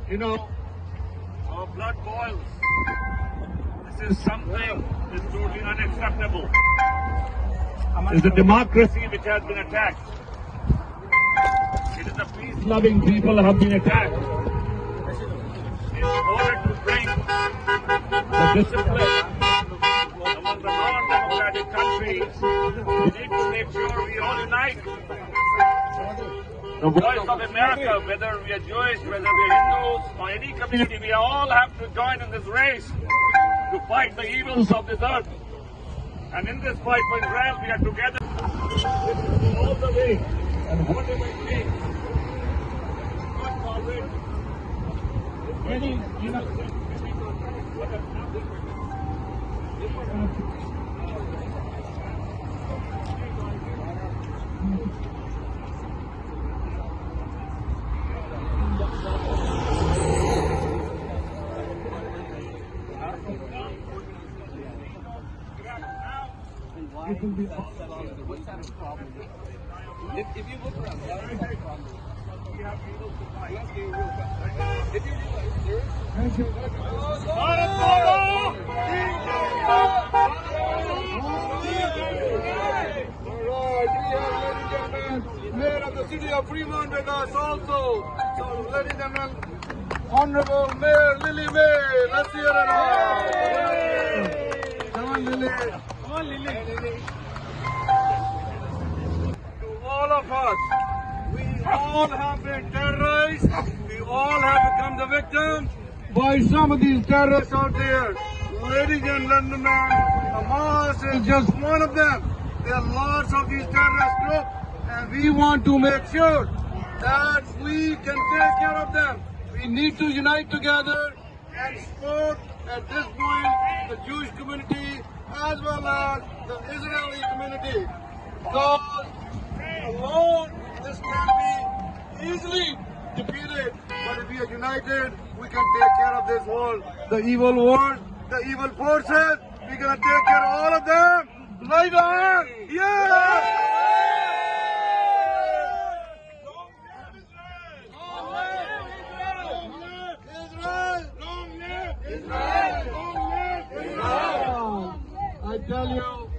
You know, our blood boils. This is something that's totally unacceptable. It's a democracy which has been attacked. It is the peace-loving people have been attacked. In order to bring the discipline among the non-democratic countries, we need to make sure we all unite. The voice of America, whether we are Jewish, whether we are Hindus, or any community, we all have to join in this race to fight the evils of this earth. And in this fight for Israel, we are together all the way. And whatever it takes, not tolerate any, it will be upset on it. What's that a problem? If you look around, that is a problem. We have people to fight. Let's get real quick. If you realize there is... Thank you. Alright, we have, ladies and gentlemen, Mayor of the City of Fremont with us also. So, ladies and gentlemen, Honorable Mayor Lily May. Let's hear it all. Come on, Lily. To all of us, we all have been terrorized. We all have become the victims by some of these terrorists out there. Ladies and gentlemen, Hamas is just one of them. There are lots of these terrorist groups, and we want to make sure that we can take care of them. We need to unite together and support at this point the Jewish community as well as the Israeli community. Because alone this can be easily defeated. But if we are united, we can take care of this world. The evil world, the evil forces, we're going to take care of all of them. Right on! Yeah! I tell you,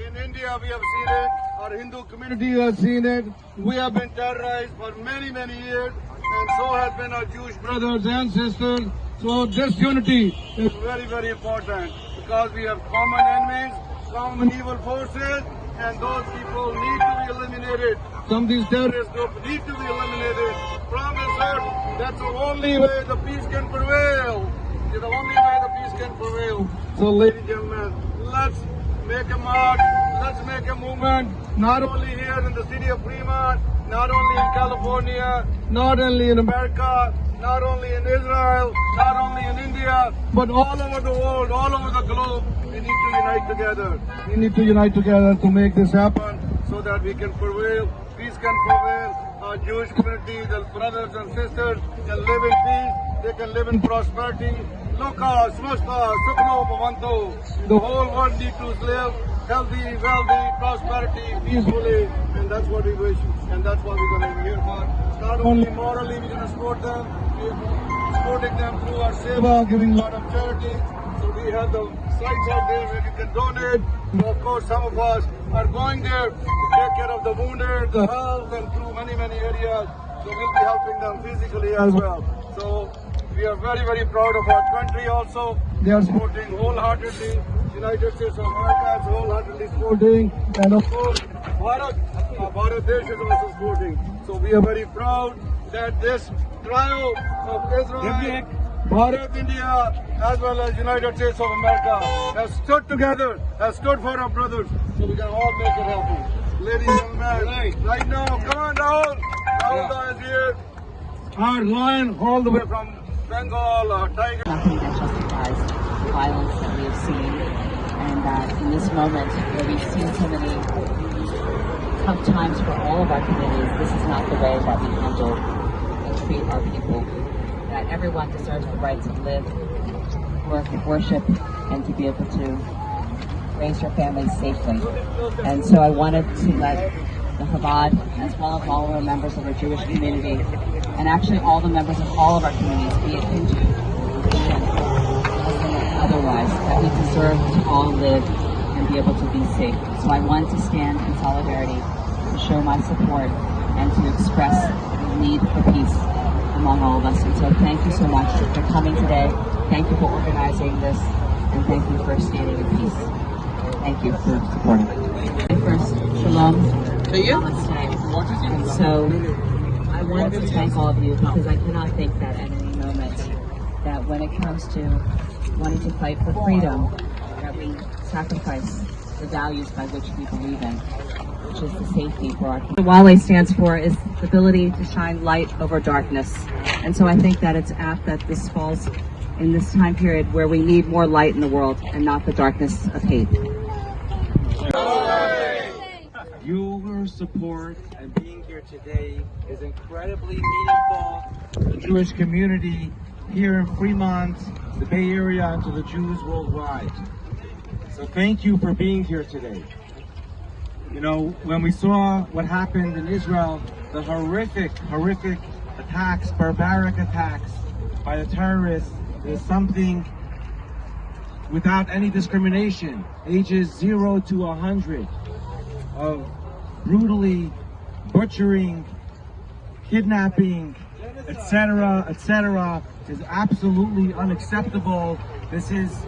in India we have seen it, our Hindu community has seen it. We have been terrorized for many, many years, and so have been our Jewish brothers and sisters. So this unity is very, very important because we have common enemies, common evil forces, and those people need to be eliminated. Some of these terrorist groups need to be eliminated from this earth. That's the only way the peace can prevail. It's the only way the peace can prevail. So, ladies and gentlemen, let's make a march, let's make a movement, not only here in the city of Fremont, not only in California, not only in America, not only in Israel, not only in India, but all over the world, all over the globe. We need to unite together. We need to unite together to make this happen so that we can prevail, peace can prevail. Our Jewish community, the brothers and sisters can live in peace, they can live in prosperity. Loka, Smasta, Sukhno, Bhavantu. The whole world needs to live healthy, wealthy, prosperity, peacefully, and that's what we wish, and that's what we're going to be here for. Not only morally, we're going to support them, we're supporting them through our seva, giving a lot of charity. So we have the sites out there where you can donate. And of course, some of us are going there to take care of the wounded, the health, and through many, many areas. So we'll be helping them physically as well. So we are very, very proud of our country also. They are supporting wholeheartedly. United States of America is wholeheartedly supporting. And of course, Bharat Desh is also supporting. So we are very proud that this trio of Israel, Bharat, India, as well as United States of America has stood together, has stood for our brothers. So we can all make it happen. Ladies and gentlemen, right now, come on, Rahul. Rahul is here. Our lion all the way from Bengal, our tiger. Nothing that justifies the violence that we have seen, and that in this moment where we've seen so many tough times for all of our communities, this is not the way that we handle and treat our people. That everyone deserves the right to live, work, worship, and to be able to raise their families safely. And so I wanted to let the Chabad, as well as all of the members of the Jewish community, and actually all the members of all of our communities, be it Hindu, Christian, Muslim, or otherwise, that we deserve to all live and be able to be safe. So I want to stand in solidarity, to show my support, and to express the need for peace among all of us. And so thank you so much for coming today. Thank you for organizing this, and thank you for standing in peace. Thank you for supporting. First, shalom. Namaste. And so I wanted to thank all of you because I cannot think that at any moment that when it comes to wanting to fight for freedom, that we sacrifice the values by which we believe in, which is the safety for our people. What WALE stands for is the ability to shine light over darkness. And so I think that it's apt that this falls in this time period where we need more light in the world and not the darkness of hate. Your support and being here today is incredibly meaningful to the Jewish community here in Fremont, the Bay Area, and to the Jews worldwide. So thank you for being here today. You know, when we saw what happened in Israel, the horrific attacks, barbaric attacks by the terrorists, is something without any discrimination, ages 0 to 100, of brutally butchering, kidnapping, etc., is absolutely unacceptable. This is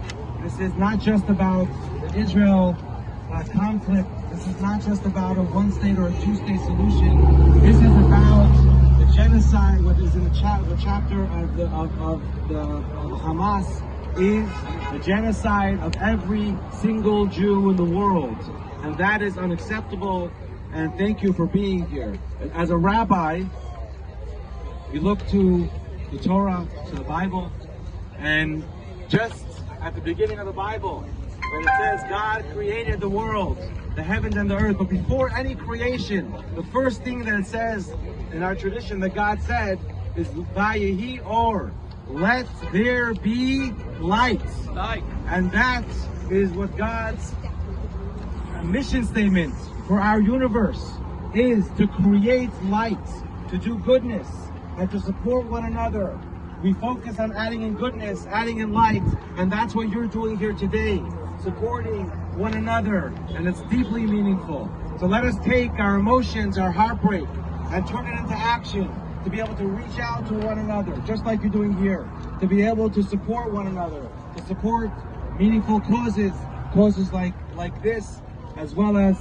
not just about the Israel conflict. This is not just about a one-state or a two-state solution. This is about the genocide. What is in the chapter of the Hamas is the genocide of every single Jew in the world, and that is unacceptable. And thank you for being here. As a rabbi, we look to the Torah, to the Bible, and just at the beginning of the Bible, when it says God created the world, the heavens and the earth, but before any creation, the first thing that it says in our tradition that God said is BayArea or, let there be light. And that is what God's mission statement for our universe is, to create light, to do goodness, and to support one another. We focus on adding in goodness, adding in light, and that's what you're doing here today, supporting one another, and it's deeply meaningful. So let us take our emotions, our heartbreak, and turn it into action, to be able to reach out to one another, just like you're doing here, to be able to support one another, to support meaningful causes like this, as well as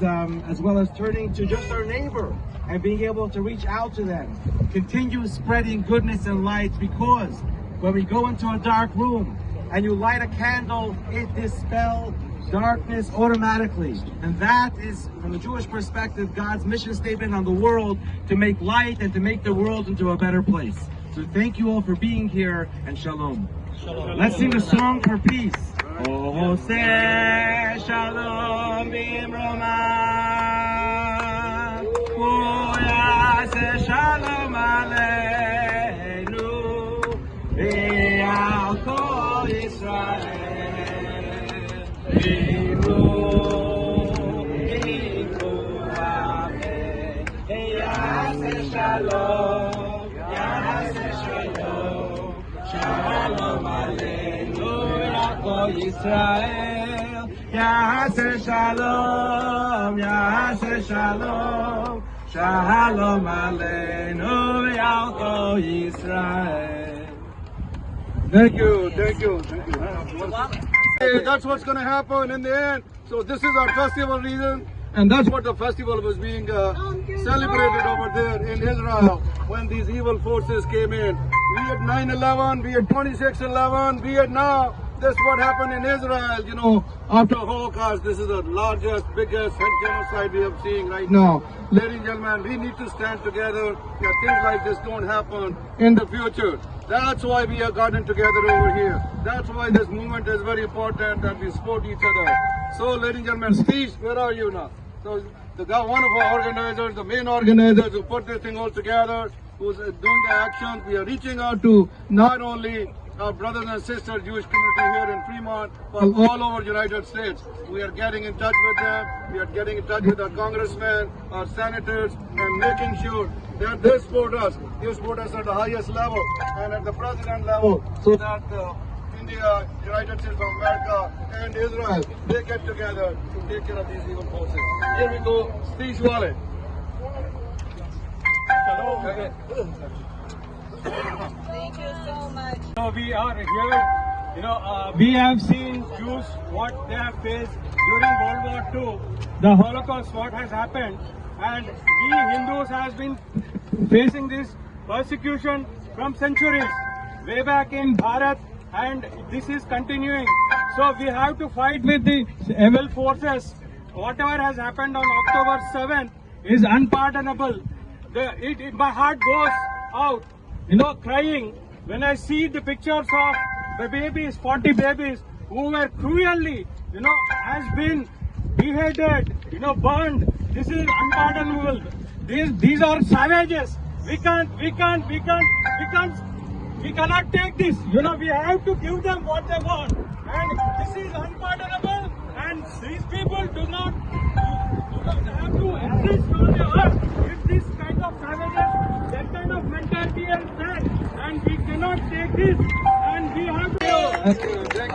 turning to just our neighbor and being able to reach out to them. Continue spreading goodness and light, because when we go into a dark room and you light a candle, it dispels darkness automatically. And that is, from the Jewish perspective, God's mission statement on the world, to make light and to make the world into a better place. So thank you all for being here, and shalom. Shalom. Let's sing a song for peace. Oh, say shalom bimroma. Oh, yeah, say shalom aleinu. Be'alko Israel. Bimu, amen. Yeah, say shalom. Yeah, say shalom. Shalom aleinu. Israel, Yaseh Shalom, Yaseh Shalom, Shalom Aleinu, Yalko Israel. Thank you. That's what's going to happen in the end. So this is our festival reason, and that's what the festival was being celebrated over there in Israel when these evil forces came in. Be it 9/11, be it 26/11, be it now. That's what happened in Israel, you know, after Holocaust. This is the largest, biggest genocide we have seen right now. Ladies and gentlemen, we need to stand together that things like this don't happen in the future. That's why we have gotten together over here. That's why this movement is very important, that we support each other. So, ladies and gentlemen, Steve, where are you now? So, one of our organizers, the main organizers who put this thing all together, who's doing the actions, we are reaching out to not only our brothers and sisters, Jewish community here in Fremont, but all over the United States. We are getting in touch with them. We are getting in touch with our congressmen, our senators, and making sure that they support us. They support us at the highest level and at the president level, so that India, United States of America, and Israel, they get together to take care of these evil forces. Here we go, Steve Wallet. Thank you so much. So we are here, we have seen Jews, what they have faced during World War II, the Holocaust, what has happened, and we Hindus has been facing this persecution from centuries, way back in Bharat, and this is continuing. So we have to fight with the evil forces. Whatever has happened on October 7th is unpardonable. My heart goes out, crying when I see the pictures of the babies, 40 babies who were cruelly, has been beheaded, burned. This is unpardonable. These are savages. We cannot take this. We have to give them what they want. And this is unpardonable. And these people do not have to exist on the earth with this kind of savages, that kind of mentality and that. And we cannot take this. And we have to. Thank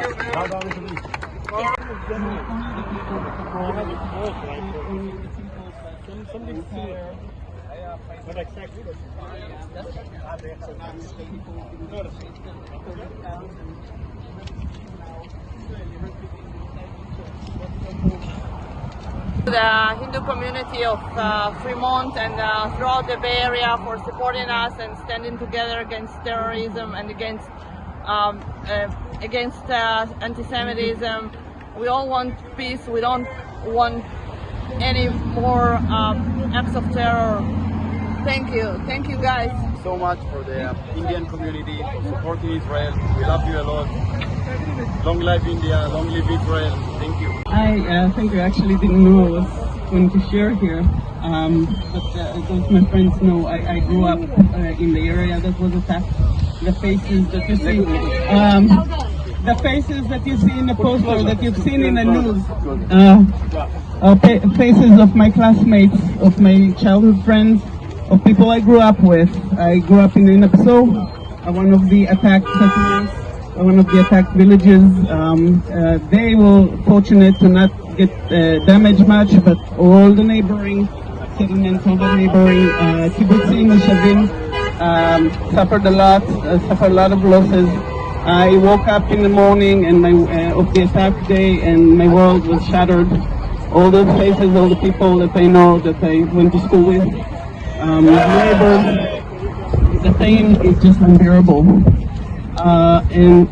The Hindu community of Fremont and throughout the Bay Area for supporting us and standing together against terrorism and against anti-Semitism. We all want peace. We don't want any more acts of terror. Thank you guys. So much for the Indian community for supporting Israel. We love you a lot. Long live India, long live Israel. Thank you. I think I actually didn't know I was going to share here, but as my friends know, I grew up in the area that was attacked. The faces that you see, the faces that you see in the poster, that you've seen in the news, faces of my classmates, of my childhood friends, of people I grew up with. I grew up in Inapso, one of the attacked settlements, one of the attacked villages. They were fortunate to not get damaged much, but all the neighboring settlements, all the neighboring kibbutzim, moshavim, suffered a lot of losses. I woke up in the morning and of the attack day, and my world was shattered. All those faces, all the people that I know, that I went to school with, neighbors, the pain is just unbearable. And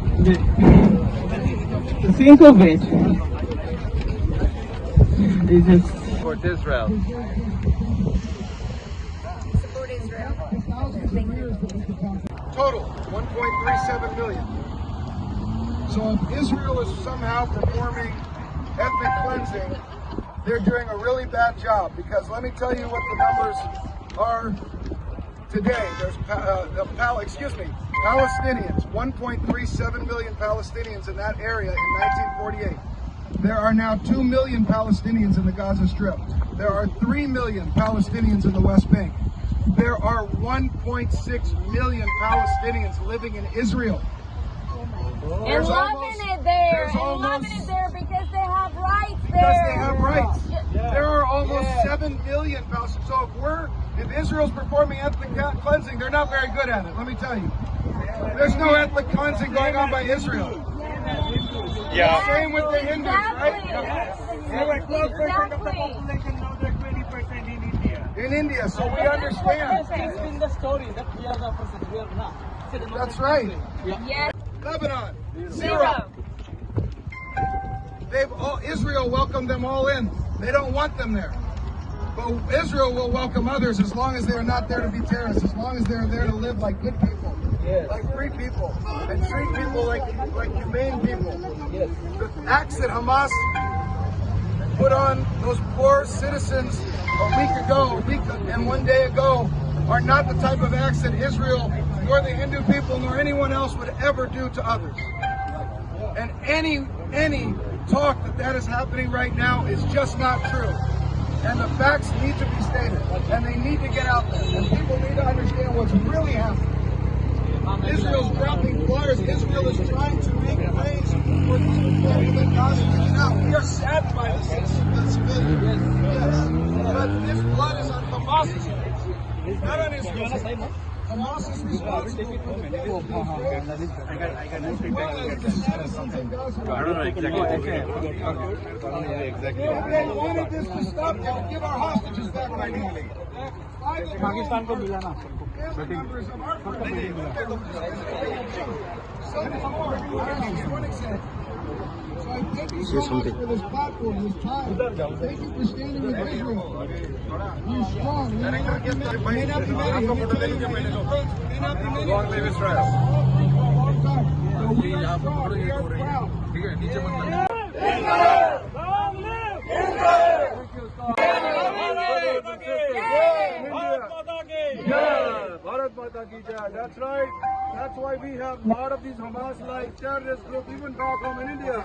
to think of it is just... Support Israel. Support Israel. Total, 1.37 million. So if Israel is somehow performing ethnic cleansing, they're doing a really bad job, because let me tell you what the numbers are today. There's Palestinians, 1.37 million Palestinians in that area in 1948. There are now 2 million Palestinians in the Gaza Strip. There are 3 million Palestinians in the West Bank. There are 1.6 million Palestinians living in Israel. And loving it there, because they have rights there. Because they have rights. There are almost 7 million Palestinians. So if Israel's performing ethnic cleansing, they're not very good at it, let me tell you. There's no ethnic cleansing going on by Israel. Yeah. Same with the Hindus, right? In India, so we understand. That's right. Yes. Lebanon, 0. Israel welcomed them all in. They don't want them there. But Israel will welcome others as long as they are not there to be terrorists, as long as they are there to live like good people, like free people, and treat people like humane people. The acts that Hamas put on those poor citizens a week and 1 day ago are not the type of acts that Israel nor the Hindu people, nor anyone else would ever do to others. And any talk that is happening right now is just not true. And the facts need to be stated, and they need to get out there, and people need to understand what's really happening. Israel's dropping flyers. Israel is trying to make ways for people to let Gaza get out. We are saddened by this. Yes. But this blood is on Hamas's hands, not on Israel's hands. Hamas is responsible for the death of They wanted this to stop. They'll give our hostages back right now. Pakistan ko mila na. Members of our community. One example. So I thank you so much for this platform, this time. Thank you for standing with Israel. You're strong. You may not be many. Long live Israel. So we are strong. We are proud. Bharat Mata ki jai. That's right. That's why we have a lot of these Hamas-like terrorist groups, even back home in India.